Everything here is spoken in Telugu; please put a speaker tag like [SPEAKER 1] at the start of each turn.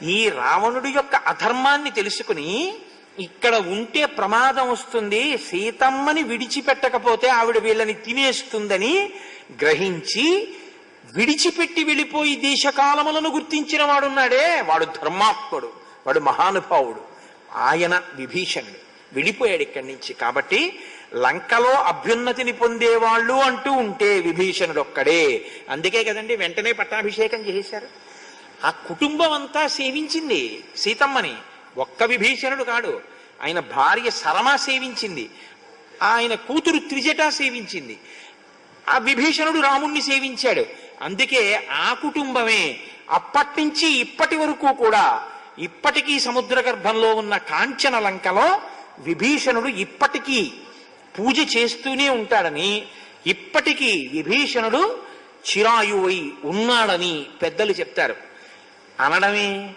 [SPEAKER 1] ఈ రావణుడి యొక్క అధర్మాన్ని తెలుసుకుని ఇక్కడ ఉంటే ప్రమాదం వస్తుంది, సీతమ్మని విడిచిపెట్టకపోతే ఆవిడ వీళ్ళని తినేస్తుందని గ్రహించి విడిచిపెట్టి వెళ్ళిపోయి దేశకాలములను గుర్తించిన వాడున్నాడే, వాడు ధర్మాత్ముడు, వాడు మహానుభావుడు. ఆయన విభీషణుడు వెళ్ళిపోయాడు ఇక్కడి నుంచి. కాబట్టి లంకలో అభ్యున్నతిని పొందేవాళ్ళు అంటూ ఉంటే విభీషణుడు ఒక్కడే. అందుకే కదండి వెంటనే పట్టాభిషేకం చేశారు. ఆ కుటుంబం అంతా సేవించింది సీతమ్మని, ఒక్క విభీషణుడు కాడు. ఆయన భార్య సరమ సేవించింది, ఆయన కూతురు త్రిజట సేవించింది, ఆ విభీషణుడు రాముణ్ణి సేవించాడు. అందుకే ఆ కుటుంబమే అప్పటి నుంచి ఇప్పటి వరకు కూడా ఇప్పటికీ సముద్ర గర్భంలో ఉన్న కాంచన లంకలో విభీషణుడు ఇప్పటికీ పూజ చేస్తూనే ఉంటాడని, ఇప్పటికీ విభీషణుడు చిరాయువై ఉన్నాడని పెద్దలు చెప్తారు. అనడమే